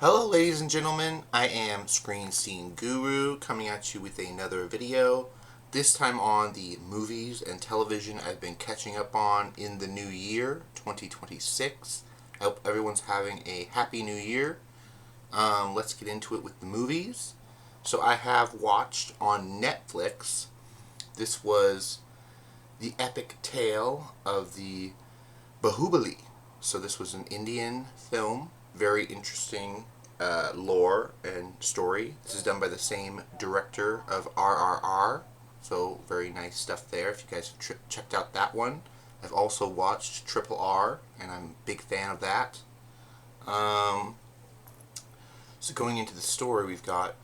Hello ladies and gentlemen, I am Screen Scene Guru coming at you with another video, this time on the movies and television I've been catching up on in the new year, 2026. I hope everyone's having a happy new year. Let's get into it with the movies. So I have watched on Netflix, this was the epic tale of the Baahubali. So this was an Indian film, very interesting lore and story. This is done by the same director of RRR, so very nice stuff there if you guys have checked out that one. I've also watched Triple R, and I'm a big fan of that. So going into the story, we've got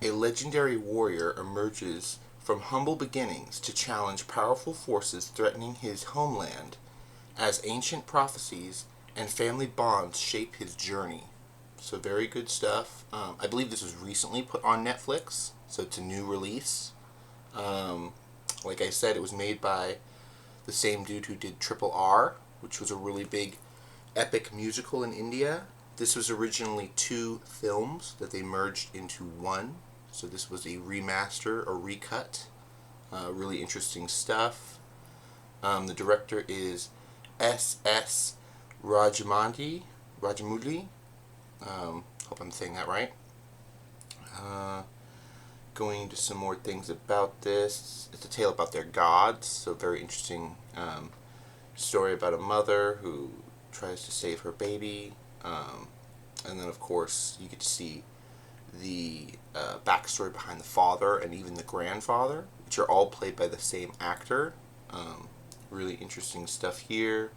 a legendary warrior emerges from humble beginnings to challenge powerful forces threatening his homeland as ancient prophecies and family bonds shape his journey. So very good stuff. I believe this was recently put on Netflix, so it's a new release. Like I said, it was made by the same dude who did Triple R, which was a really big epic musical in India. This was originally two films that they merged into one. So this was a remaster or recut. Really interesting stuff. The director is S.S. Rajamouli. Hope I'm saying that right. Going into some more things about this. It's a tale about their gods, so very interesting story about a mother who tries to save her baby. And then, of course, you get to see the backstory behind the father and even the grandfather, which are all played by the same actor. Really interesting stuff here.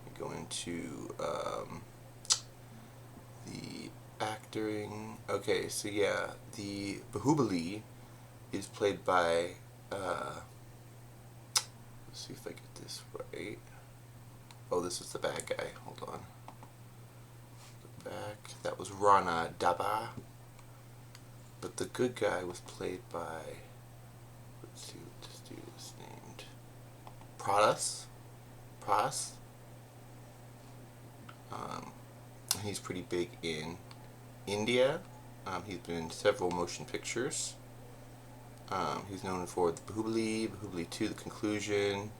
We go into the acting. Okay, so yeah, the Baahubali is played by, let's see if I get this right. Oh, this is the bad guy. Hold on. Back. That was Rana Daba. But the good guy was played by, let's see what this dude is named. Pras. He's pretty big in India. He's been in several motion pictures. He's known for the Baahubali 2, The Conclusion,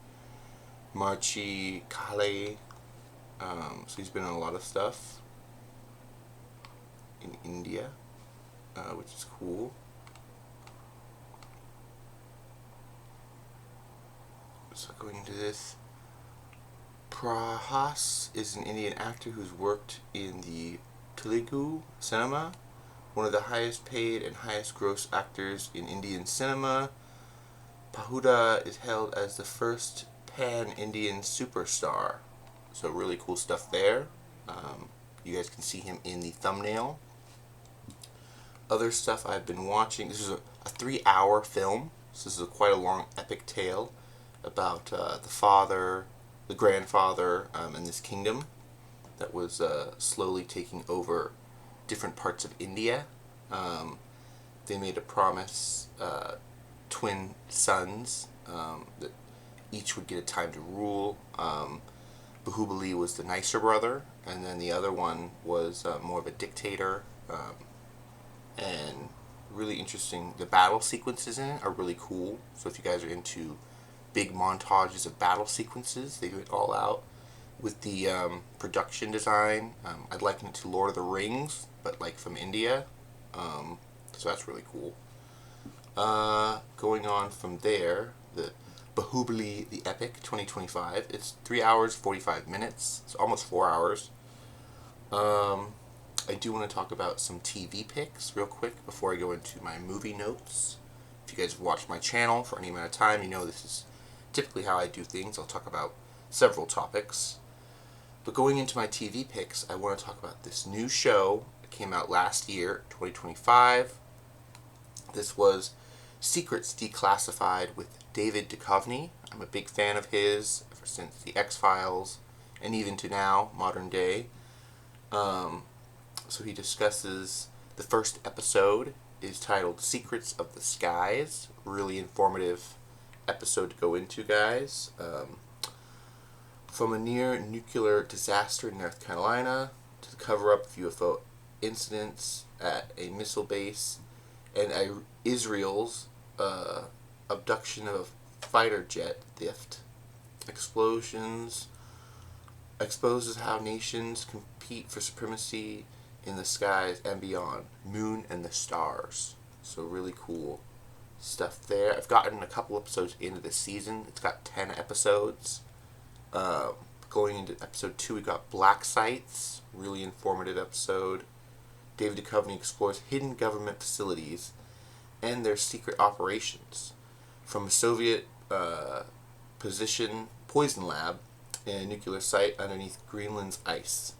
Marchi Kale. So he's been in a lot of stuff in India, which is cool. So going into this, Prahas is an Indian actor who's worked in the Telugu cinema, one of the highest paid and highest gross actors in Indian cinema. Pahuda is hailed as the first pan-Indian superstar. So really cool stuff there. You guys can see him in the thumbnail. Other stuff I've been watching, this is a 3-hour film, so this is quite a long epic tale about the father, the grandfather, and this kingdom that was slowly taking over different parts of India. They made a promise, twin sons, that each would get a time to rule. Baahubali was the nicer brother, and then the other one was more of a dictator. And really interesting. The battle sequences in it are really cool. So if you guys are into big montages of battle sequences, they do it all out. With the production design, I'd liken it to Lord of the Rings, but like from India. So that's really cool. Going on from there, the Baahubali the Epic 2025. It's 3 hours 45 minutes. It's almost 4 hours. I do want to talk about some TV picks real quick before I go into my movie notes. If you guys have watched my channel for any amount of time, you know this is typically how I do things. I'll talk about several topics. But going into my TV picks, I want to talk about this new show that came out last year, 2025. This was Secrets Declassified with David Duchovny. I'm a big fan of his ever since The X-Files and even to now, modern day. So he discusses, the first episode is titled Secrets of the Skies. Really informative episode to go into, guys. From a near nuclear disaster in North Carolina to the cover-up of UFO incidents at a missile base, and Israel's abduction of a fighter jet theft. Explosions exposes how nations compete for supremacy in the skies and beyond. Moon and the stars. So really cool stuff there. I've gotten a couple episodes into the season. It's got 10 episodes. Going into episode 2, we got Black Sites. Really informative episode. David Duchovny explores hidden government facilities and their secret operations. From a Soviet poison lab in a nuclear site underneath Greenland's ice,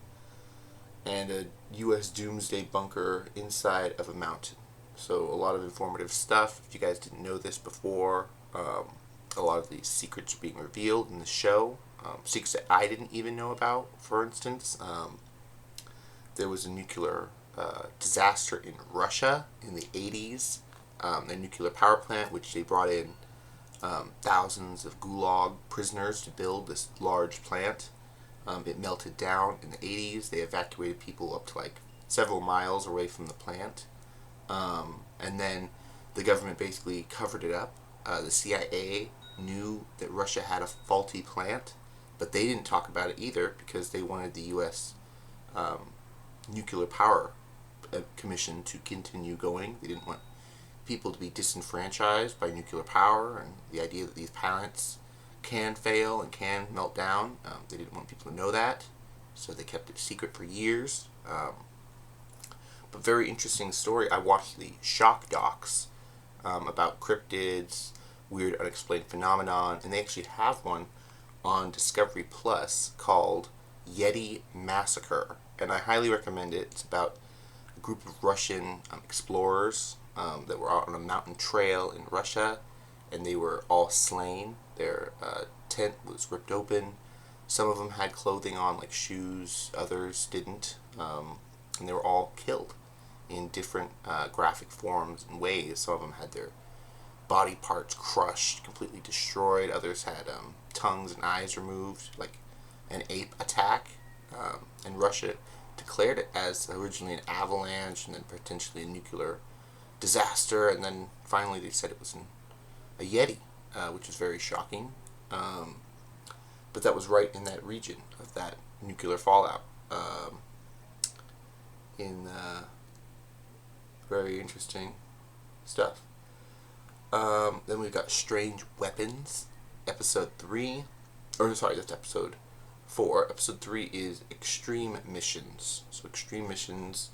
and a U.S. doomsday bunker inside of a mountain. So a lot of informative stuff. If you guys didn't know this before, a lot of these secrets are being revealed in the show. Secrets that I didn't even know about. For instance, there was a nuclear disaster in Russia in the 80s. A nuclear power plant, which they brought in thousands of Gulag prisoners to build this large plant. It melted down in the 80s. They evacuated people up to like several miles away from the plant. And then the government basically covered it up. The CIA knew that Russia had a faulty plant, but they didn't talk about it either because they wanted the U.S. Nuclear Power Commission to continue going. They didn't want people to be disenfranchised by nuclear power and the idea that these plants can fail and can melt down. They didn't want people to know that, so they kept it secret for years. But very interesting story. I watched the shock docs about cryptids, weird unexplained phenomenon, and they actually have one on Discovery Plus called Yeti Massacre, and I highly recommend it. It's about a group of Russian explorers that were out on a mountain trail in Russia, and they were all slain. Their tent was ripped open. Some of them had clothing on, like shoes, others didn't, and they were all killed in different graphic forms and ways. Some of them had their body parts crushed, completely destroyed. Others had tongues and eyes removed, like an ape attack. And Russia declared it as originally an avalanche and then potentially a nuclear disaster, and then finally they said it was a Yeti, which was very shocking. But that was right in that region of that nuclear fallout. Very interesting stuff. Then we've got Strange Weapons, episode 3. Or sorry, that's episode 4. Episode 3 is Extreme Missions. So extreme missions,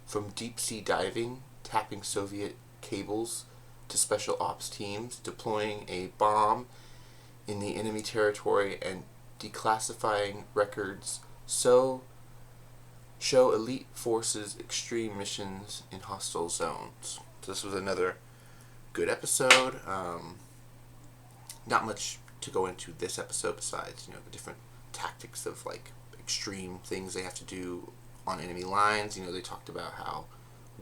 from deep sea diving, tapping Soviet cables, to special ops teams, deploying a bomb in the enemy territory and declassifying records. So show elite forces extreme missions in hostile zones. So this was another good episode. Not much to go into this episode besides, the different tactics of like extreme things they have to do on enemy lines. They talked about how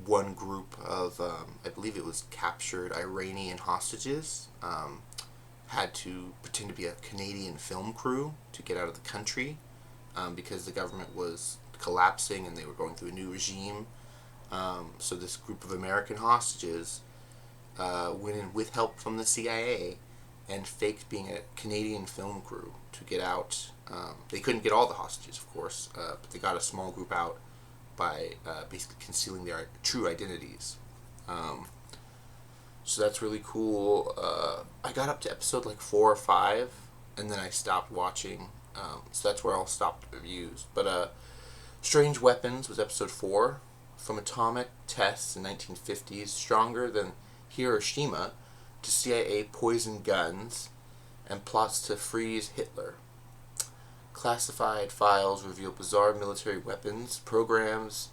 one group of, I believe it was captured Iranian hostages, had to pretend to be a Canadian film crew to get out of the country because the government was collapsing and they were going through a new regime. So this group of American hostages went in with help from the CIA and faked being a Canadian film crew to get out. They couldn't get all the hostages, of course, but they got a small group out by basically concealing their true identities. So that's really cool. I got up to episode like 4 or 5, and then I stopped watching. So that's where I'll stop the reviews. But Strange Weapons was episode 4. From atomic tests in 1950s, stronger than Hiroshima, to CIA poison guns and plots to freeze Hitler. Classified files reveal bizarre military weapons programs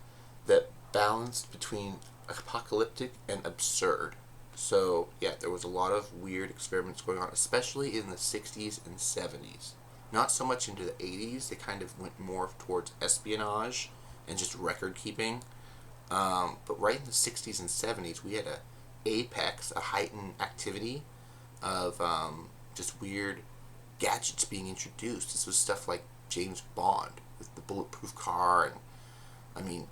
that balanced between apocalyptic and absurd. So, yeah, there was a lot of weird experiments going on, especially in the 60s and 70s. Not so much into the 80s. They kind of went more towards espionage and just record keeping. But right in the 60s and 70s, we had a apex, a heightened activity of just weird gadgets being introduced. This was stuff like James Bond with the bulletproof car and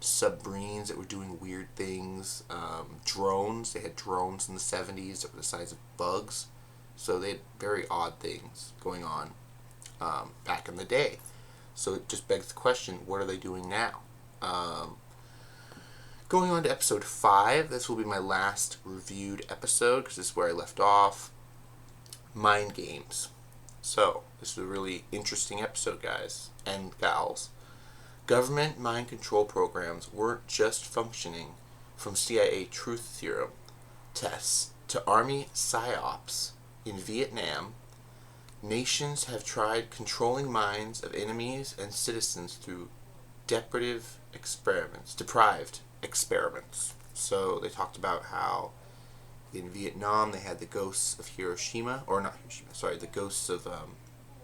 submarines that were doing weird things, drones. They had drones in the 70s that were the size of bugs. So they had very odd things going on back in the day. So it just begs the question, what are they doing now? Going on to episode 5, this will be my last reviewed episode because this is where I left off. Mind games. So, this is a really interesting episode, guys and gals. Government mind control programs weren't just functioning from CIA truth serum tests to Army psyops in Vietnam. Nations have tried controlling minds of enemies and citizens through deprived experiments. So they talked about how in Vietnam they had the ghosts of the ghosts of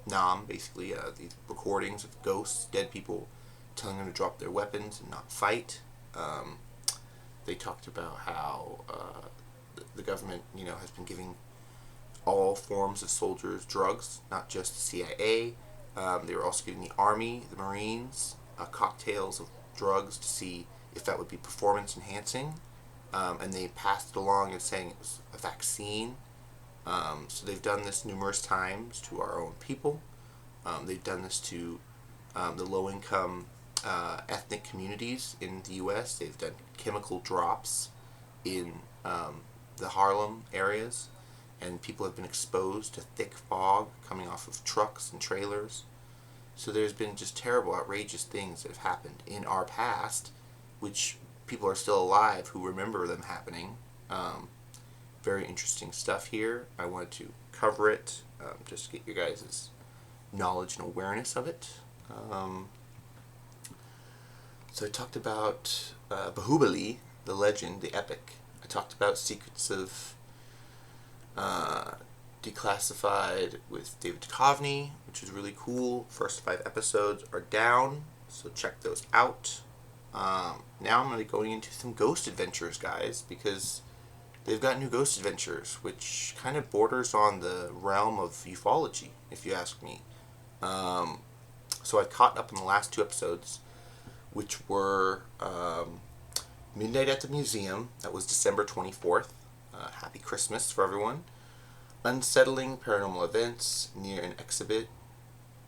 Nam, basically, the recordings of ghosts, dead people, telling them to drop their weapons and not fight. They talked about how the government, has been giving all forms of soldiers drugs, not just the CIA. They were also giving the Army, the Marines, cocktails of drugs to see if that would be performance enhancing. And they passed it along and saying it was a vaccine. So they've done this numerous times to our own people. They've done this to the low-income ethnic communities in the U.S. They've done chemical drops in the Harlem areas, and people have been exposed to thick fog coming off of trucks and trailers. So there's been just terrible, outrageous things that have happened in our past, which people are still alive who remember them happening. Very interesting stuff here. I wanted to cover it, just to get your guys' knowledge and awareness of it. So I talked about Baahubali, the legend, the epic. I talked about Secrets of Declassified with David Duchovny, which is really cool. First 5 episodes are down, so check those out. Now I'm going to be going into some Ghost Adventures, guys, because they've got new Ghost Adventures, which kind of borders on the realm of ufology, if you ask me. So I caught up in the last 2 episodes, which were Midnight at the Museum. That was December 24th. Happy Christmas for everyone. Unsettling paranormal events near an exhibit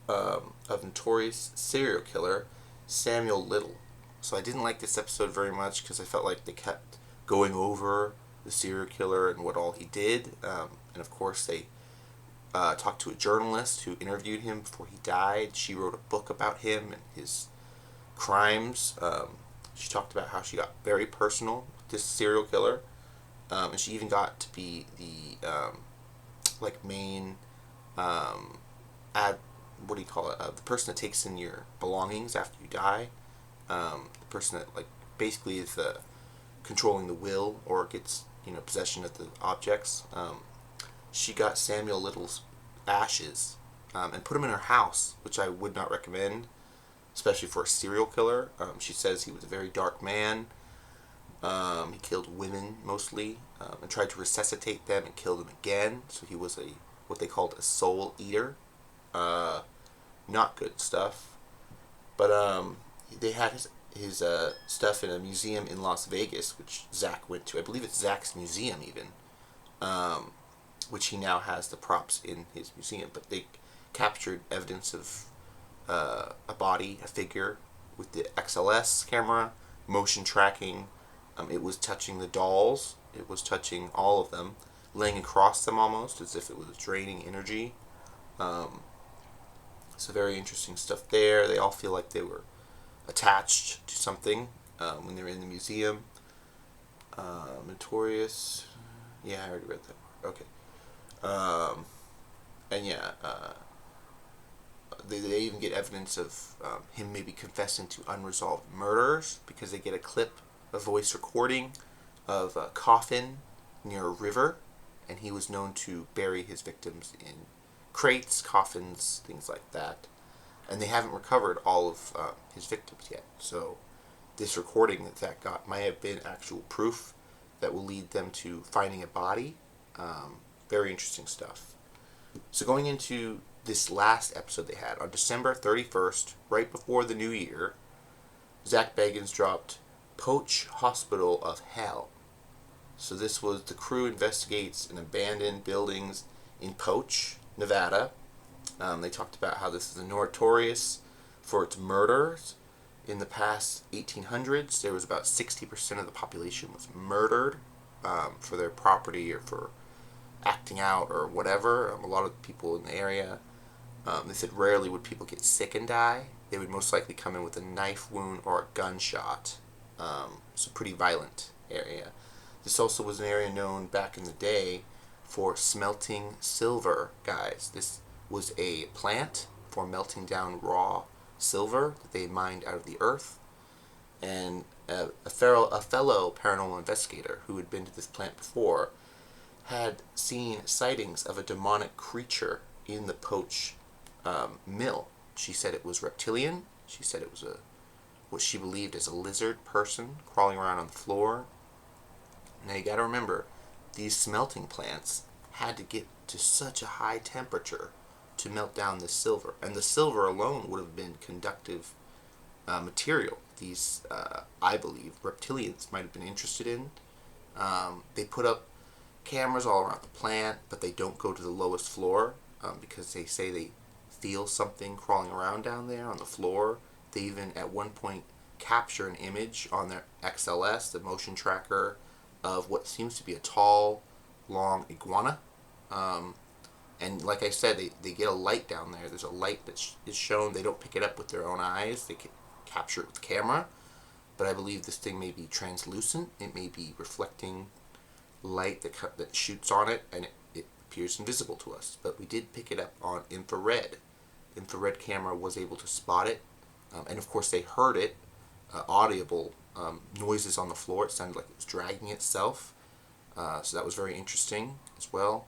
of notorious serial killer Samuel Little. So I didn't like this episode very much because I felt like they kept going over the serial killer and what all he did. And of course they talked to a journalist who interviewed him before he died. She wrote a book about him and his crimes. She talked about how she got very personal with this serial killer. And she even got to be the main the person that takes in your belongings after you die. The person that basically is controlling the will or gets possession of the objects. She got Samuel Little's ashes and put them in her house, which I would not recommend, especially for a serial killer. She says he was a very dark man. He killed women mostly, and tried to resuscitate them and kill them again. So he was what they called a soul eater. Not good stuff. But they had his stuff in a museum in Las Vegas, which Zach went to. I believe it's Zach's museum even, which he now has the props in his museum. But they captured evidence of a body, a figure, with the XLS camera, motion tracking. It was touching the dolls. It was touching all of them, laying across them almost as if it was draining energy. So very interesting stuff there. They all feel like they were attached to something when they were in the museum. Notorious. Yeah, I already read that part. Okay. And yeah, they even get evidence of him maybe confessing to unresolved murders because they get a voice recording of a coffin near a river, and he was known to bury his victims in crates, coffins, things like that. And they haven't recovered all of his victims yet. So this recording that Zach got might have been actual proof that will lead them to finding a body. Very interesting stuff. So going into this last episode they had, on December 31st, right before the new year, Zach Bagans dropped Poach Hospital of Hell. So this was the crew investigates an abandoned buildings in Poach, Nevada. They talked about how this is notorious for its murders. In the past 1800s, there was about 60% of the population was murdered for their property or for acting out or whatever. A lot of people in the area, they said rarely would people get sick and die. They would most likely come in with a knife wound or a gunshot. So pretty violent area. This also was an area known back in the day for smelting silver, guys. This was a plant for melting down raw silver that they mined out of the earth. And a fellow paranormal investigator who had been to this plant before had seen sightings of a demonic creature in the Poach mill. She said it was reptilian. She said it was what she believed as a lizard person crawling around on the floor. Now you gotta remember, these smelting plants had to get to such a high temperature to melt down the silver, and the silver alone would have been conductive material. These, I believe, reptilians might have been interested in. They put up cameras all around the plant, but they don't go to the lowest floor because they say they feel something crawling around down there on the floor. They even at one point capture an image on their XLS, the motion tracker, of what seems to be a tall, long iguana. And like I said, they get a light down there. There's a light that is shown. They don't pick it up with their own eyes. They can capture it with the camera. But I believe this thing may be translucent. It may be reflecting light that shoots on it, and it appears invisible to us. But we did pick it up on infrared. Infrared camera was able to spot it. And of course they heard it, audible noises on the floor. It sounded like it was dragging itself. So that was very interesting as well.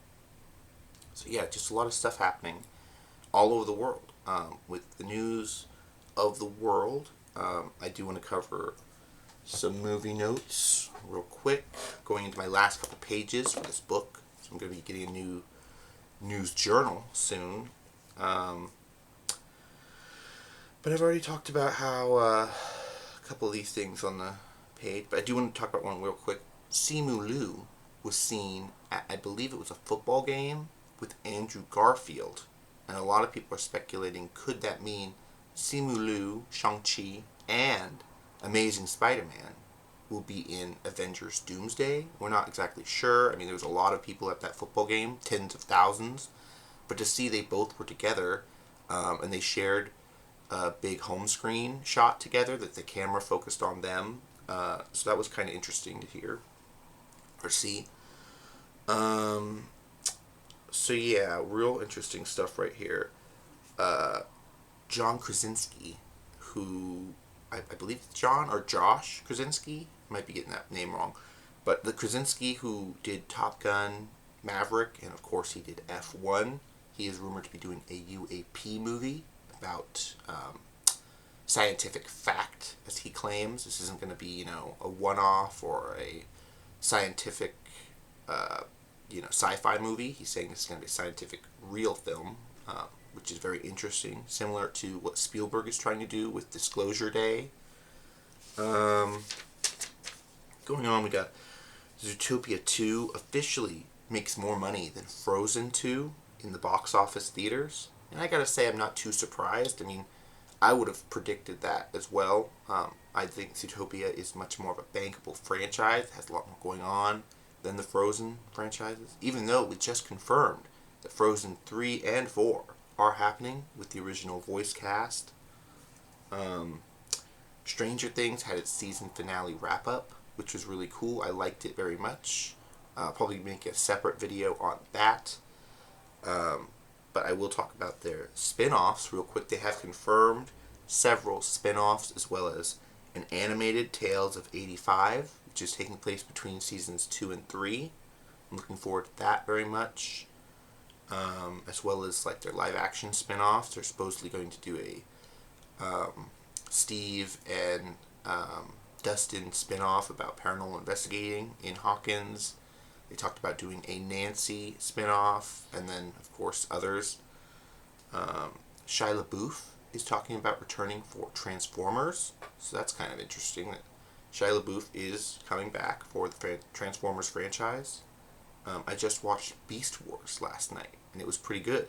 So yeah, just a lot of stuff happening all over the world. With the news of the world, I do want to cover some movie notes real quick, going into my last couple pages for this book. So I'm going to be getting a new news journal soon. But I've already talked about how a couple of these things on the page, but I do want to talk about one real quick. Simu Liu was seen at, I believe it was a football game with Andrew Garfield, and a lot of people are speculating, could that mean Simu Liu, Shang-Chi, and Amazing Spider-Man will be in Avengers Doomsday? We're not exactly sure. I mean, there was a lot of people at that football game, tens of thousands, but to see they both were together, and they shared a big home screen shot together that the camera focused on them, so that was kind of interesting to hear or see. So yeah, real interesting stuff right here. John Krasinski, who I believe it's John or Josh Krasinski, might be getting that name wrong, but the Krasinski who did Top Gun, Maverick, and of course he did F1, he is rumored to be doing a UAP movie about scientific fact, as he claims. This isn't going to be, a one-off or a scientific, sci-fi movie. He's saying this is going to be a scientific, real film, which is very interesting, similar to what Spielberg is trying to do with Disclosure Day. Going on, we got Zootopia 2 officially makes more money than Frozen 2 in the box office theaters. And I gotta say, I'm not too surprised. I mean, I would have predicted that as well. I think Zootopia is much more of a bankable franchise. It has a lot more going on than the Frozen franchises. Even though we just confirmed that Frozen 3 and 4 are happening with the original voice cast. Stranger Things had its season finale wrap-up, which was really cool. I liked it very much. I'll probably make a separate video on that. But I will talk about their spin-offs real quick. They have confirmed several spin-offs, as well as an animated Tales of 85, which is taking place between seasons 2 and 3. I'm looking forward to that very much. As well as like their live-action spin-offs. They're supposedly going to do a Steve and Dustin spin-off about paranormal investigating in Hawkins. They talked about doing a Nancy spin-off, and then, of course, others. Shia LaBeouf is talking about returning for Transformers, so that's kind of interesting that Shia LaBeouf is coming back for the Transformers franchise. I just watched Beast Wars last night, and it was pretty good.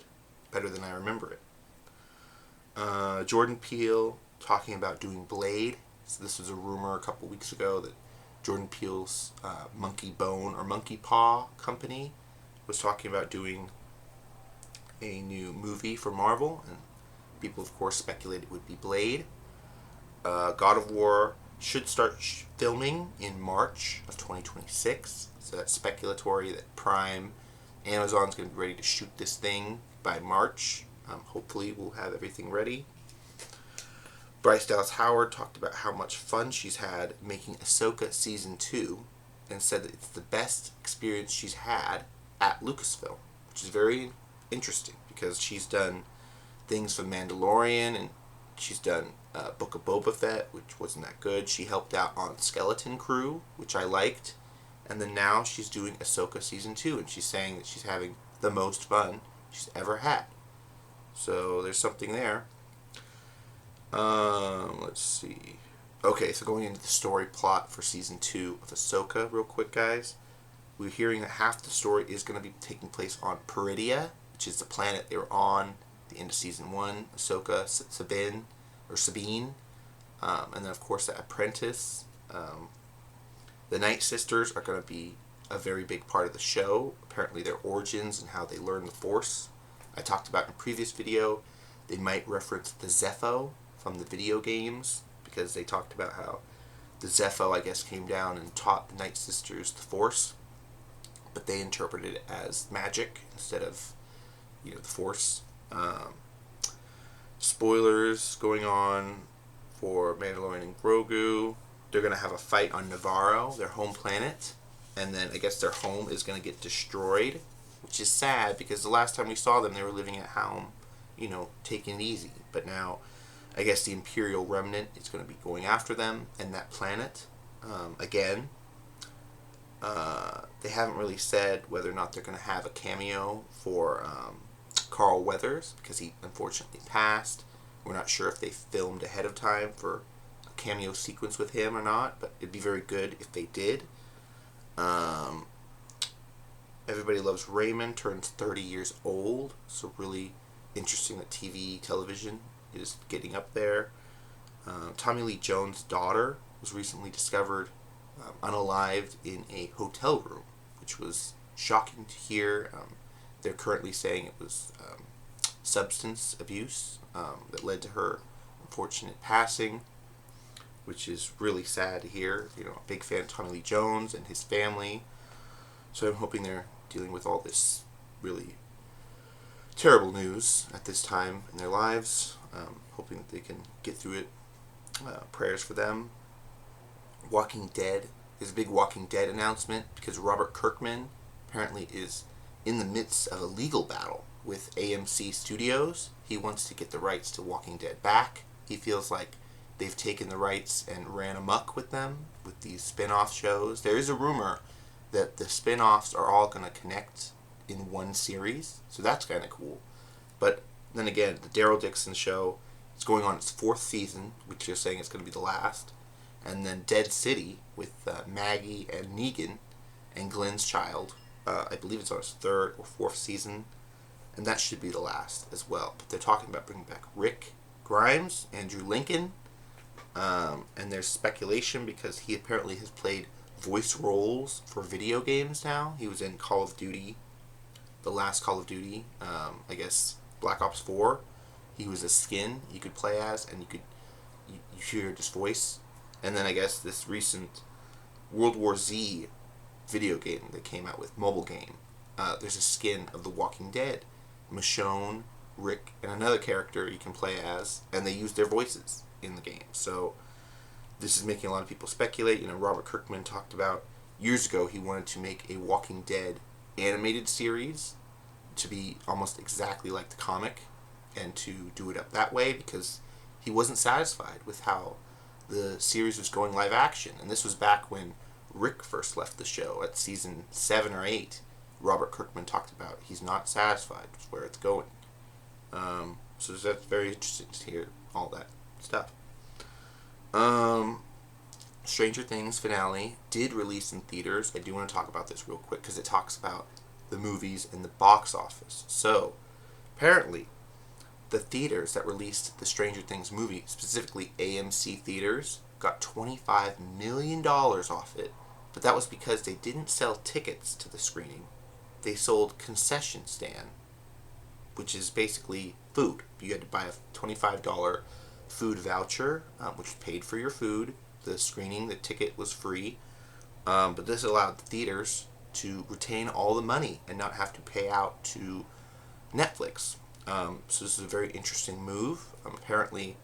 Better than I remember it. Jordan Peele talking about doing Blade. So this was a rumor a couple weeks ago that Jordan Peele's Monkey Bone or Monkey Paw company was talking about doing a new movie for Marvel, and people, of course, speculated it would be Blade. God of War should start filming in March of 2026. So that's speculatory that Amazon's going to be ready to shoot this thing by March. Hopefully we'll have everything ready. Bryce Dallas Howard talked about how much fun she's had making Ahsoka Season 2 and said that it's the best experience she's had at Lucasfilm, which is very interesting because she's done things for Mandalorian and she's done Book of Boba Fett, which wasn't that good. She helped out on Skeleton Crew, which I liked. And then now she's doing Ahsoka Season 2, and she's saying that she's having the most fun she's ever had. So there's something there. Let's see. Okay, so going into the story plot for Season 2 of Ahsoka real quick, guys. We're hearing that half the story is going to be taking place on Peridia, which is the planet they were on at the end of Season 1. Ahsoka, Sabine. And then, of course, the apprentice. The Night Sisters are going to be a very big part of the show. Apparently their origins and how they learn the Force. I talked about in a previous video. They might reference the Zepho from the video games, because they talked about how the Zepho, I guess, came down and taught the Night Sisters the Force, but they interpreted it as magic instead of, the Force. Spoilers going on for Mandalorian and Grogu. They're going to have a fight on Navarro, their home planet, and then I guess their home is going to get destroyed, which is sad because the last time we saw them, they were living at home, taking it easy. But now, I guess the Imperial Remnant is going to be going after them and that planet again. They haven't really said whether or not they're going to have a cameo for Carl Weathers, because he unfortunately passed. We're not sure if they filmed ahead of time for a cameo sequence with him or not, but it'd be very good if they did. Everybody Loves Raymond turns 30 years old, so really interesting that television is getting up there. Tommy Lee Jones' daughter was recently discovered unalived in a hotel room, which was shocking to hear. They're currently saying it was substance abuse that led to her unfortunate passing, which is really sad to hear. A big fan of Tommy Lee Jones and his family. So I'm hoping they're dealing with all this really terrible news at this time in their lives. Hoping that they can get through it. Prayers for them. Walking Dead. There's a big Walking Dead announcement because Robert Kirkman apparently is in the midst of a legal battle with AMC Studios. He wants to get the rights to Walking Dead back. He feels like they've taken the rights and ran amok with them with these spin-off shows. There is a rumor that the spin-offs are all going to connect in one series, so that's kind of cool. But then again, the Daryl Dixon show is going on its 4th season, which you're saying is going to be the last. And then Dead City with Maggie and Negan and Glenn's child. I believe it's on its 3rd or 4th season, and that should be the last as well. But they're talking about bringing back Rick Grimes, Andrew Lincoln, and there's speculation because he apparently has played voice roles for video games now. He was in Call of Duty, the last Call of Duty, I guess Black Ops 4. He was a skin you could play as, and you hear his voice. And then I guess this recent World War Z video game that came out with, mobile game, there's a skin of The Walking Dead, Michonne, Rick, and another character you can play as, and they use their voices in the game. So this is making a lot of people speculate. Robert Kirkman talked about years ago he wanted to make a Walking Dead animated series to be almost exactly like the comic and to do it up that way because he wasn't satisfied with how the series was going live action. And this was back when Rick first left the show at season 7 or 8. Robert Kirkman talked about he's not satisfied with where it's going. So that's very interesting to hear all that stuff. Stranger Things finale did release in theaters. I do want to talk about this real quick because it talks about the movies in the box office. So, apparently, the theaters that released the Stranger Things movie, specifically AMC theaters, got $25 million off it, but that was because they didn't sell tickets to the screening. They sold concession stand, which is basically food. You had to buy a $25 food voucher, which paid for your food. The screening, the ticket was free, but this allowed the theaters to retain all the money and not have to pay out to Netflix. So this is a very interesting move. Apparently,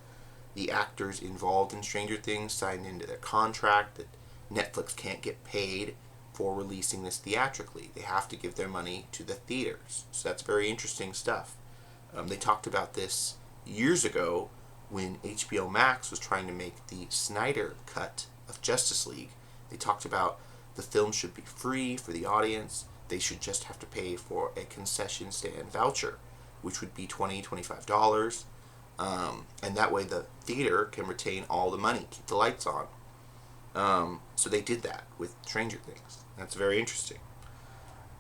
the actors involved in Stranger Things signed into their contract that Netflix can't get paid for releasing this theatrically. They have to give their money to the theaters. So that's very interesting stuff. They talked about this years ago when HBO Max was trying to make the Snyder cut of Justice League. They talked about the film should be free for the audience. They should just have to pay for a concession stand voucher, which would be $20, $25. And that way the theater can retain all the money, keep the lights on. So they did that with Stranger Things. That's very interesting.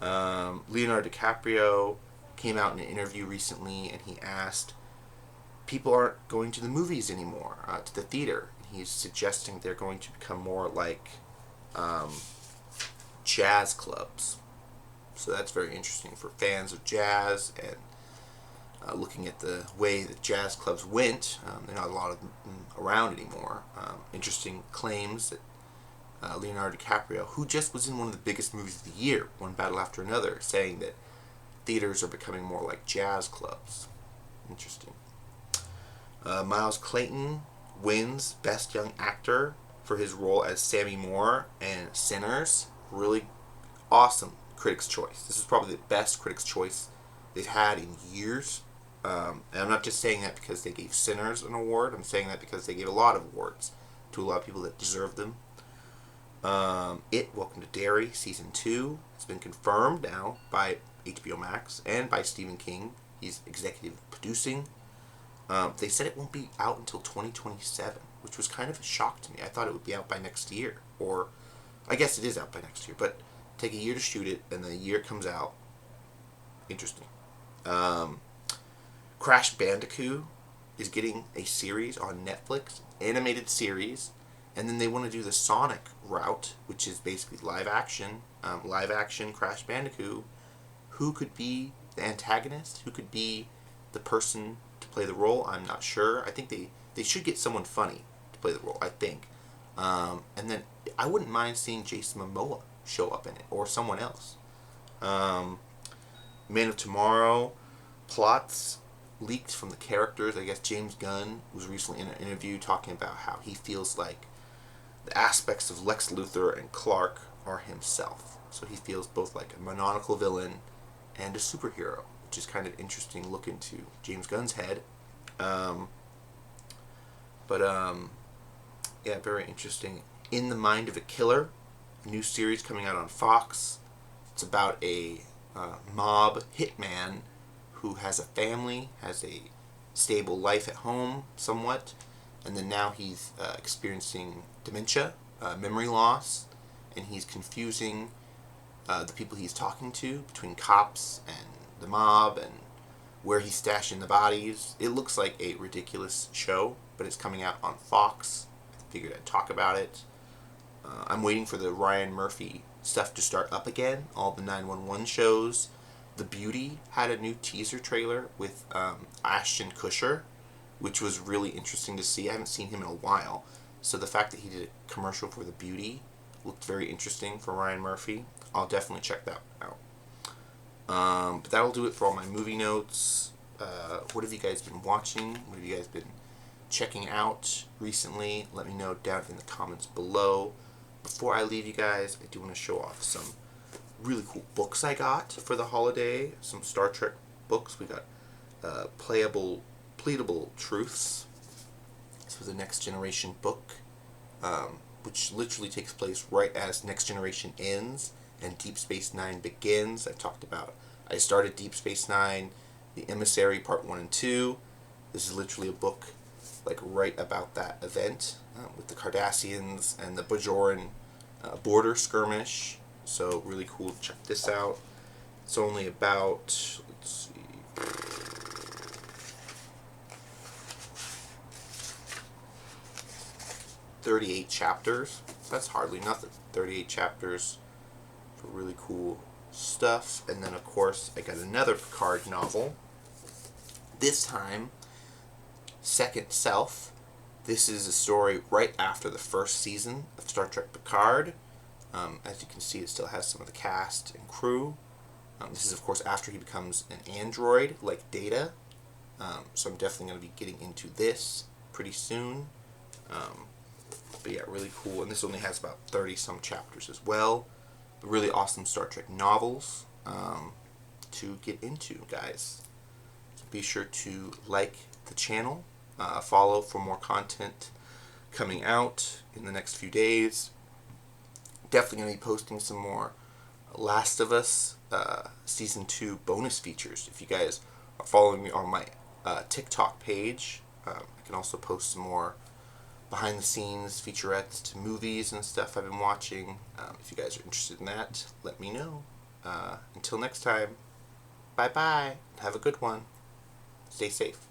Leonardo DiCaprio came out in an interview recently and he asked, people aren't going to the movies anymore, to the theater. He's suggesting they're going to become more like jazz clubs. So that's very interesting for fans of jazz and looking at the way that jazz clubs went. There are not a lot of them around anymore. Interesting claims that Leonardo DiCaprio, who just was in one of the biggest movies of the year, One Battle After Another, saying that theaters are becoming more like jazz clubs. Interesting. Miles Clayton wins Best Young Actor for his role as Sammy Moore in Sinners. Really awesome Critics' Choice. This is probably the best Critics' Choice they've had in years. And I'm not just saying that because they gave Sinners an award. I'm saying that because they gave a lot of awards to a lot of people that deserve them. Welcome to Derry, Season 2. It's been confirmed now by HBO Max and by Stephen King. He's executive producing. They said it won't be out until 2027, which was kind of a shock to me. I thought it would be out by next year. Or, I guess it is out by next year, but take a year to shoot it, and then a year it comes out. Interesting. Crash Bandicoot is getting a series on Netflix, animated series, and then they want to do the Sonic route, which is basically live action Crash Bandicoot. Who could be the antagonist? Who could be the person to play the role? I'm not sure. I think they should get someone funny to play the role, I think. And then I wouldn't mind seeing Jason Momoa show up in it, or someone else. Man of Tomorrow plots leaked from the characters. I guess James Gunn was recently in an interview talking about how he feels like the aspects of Lex Luthor and Clark are himself. So he feels both like a monarchical villain and a superhero, which is kind of interesting look into James Gunn's head. Yeah, very interesting. In the Mind of a Killer, a new series coming out on Fox. It's about a mob hitman who has a family, has a stable life at home somewhat, and then now he's experiencing dementia, memory loss, and he's confusing the people he's talking to between cops and the mob and where he's stashing the bodies. It looks like a ridiculous show, but it's coming out on Fox. I figured I'd talk about it. I'm waiting for the Ryan Murphy stuff to start up again, all the 911 shows. The Beauty had a new teaser trailer with Ashton Kutcher, which was really interesting to see. I haven't seen him in a while, so the fact that he did a commercial for The Beauty looked very interesting for Ryan Murphy. I'll definitely check that out. But that'll do it for all my movie notes. What have you guys been watching? What have you guys been checking out recently? Let me know down in the comments below. Before I leave you guys, I do want to show off some really cool books I got for the holiday. Some Star Trek books. We got Pleadable Truths. This was a Next Generation book, which literally takes place right as Next Generation ends and Deep Space Nine begins. I started Deep Space Nine, The Emissary Part 1 and 2, This is literally a book like right about that event with the Cardassians and the Bajoran border skirmish. So really cool to check this out. It's only about, let's see, 38 chapters. That's hardly nothing. 38 chapters for really cool stuff. And then of course I got another Picard novel. This time, Second Self. This is a story right after the first season of Star Trek Picard. As you can see, it still has some of the cast and crew. This is, of course, after he becomes an android, like Data. So I'm definitely going to be getting into this pretty soon. But yeah, really cool. And this only has about 30-some chapters as well. Really awesome Star Trek novels to get into, guys. So be sure to like the channel. Follow for more content coming out in the next few days. Definitely going to be posting some more Last of Us Season 2 bonus features. If you guys are following me on my TikTok page, I can also post some more behind the scenes featurettes to movies and stuff I've been watching. If you guys are interested in that, let me know. Until next time, bye bye. Have a good one. Stay safe.